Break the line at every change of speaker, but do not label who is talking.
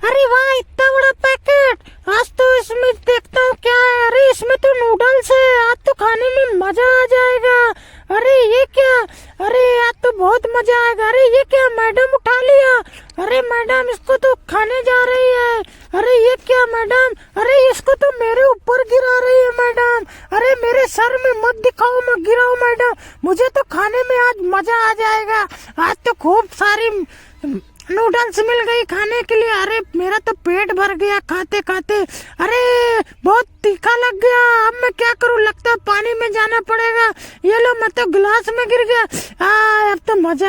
अरे वाह, इतना बड़ा पैकेट। आज तो इसमें देखता हूँ क्या है। अरे इसमें तो नूडल्स है। आज तो खाने में मजा आ जाएगा। अरे ये क्या? अरे आज तो बहुत मजा आएगा। अरे ये क्या, मैडम उठा लिया। अरे मैडम इसको तो खाने जा रही है। अरे ये क्या मैडम? अरे इसको तो मेरे ऊपर गिरा रही है मैडम। अरे मेरे सर में मत दिखाओ, मत गिराओ मैडम। मुझे तो खाने में आज मजा आ जाएगा। आज तो खूब सारी नूडल्स मिल गई खाने के लिए। अरे मेरा तो पेट भर गया खाते खाते। अरे बहुत तीखा लग गया। अब मैं क्या करूं? लगता है पानी में जाना पड़ेगा। ये लो, मैं तो गिलास में गिर गया। अब तो मजा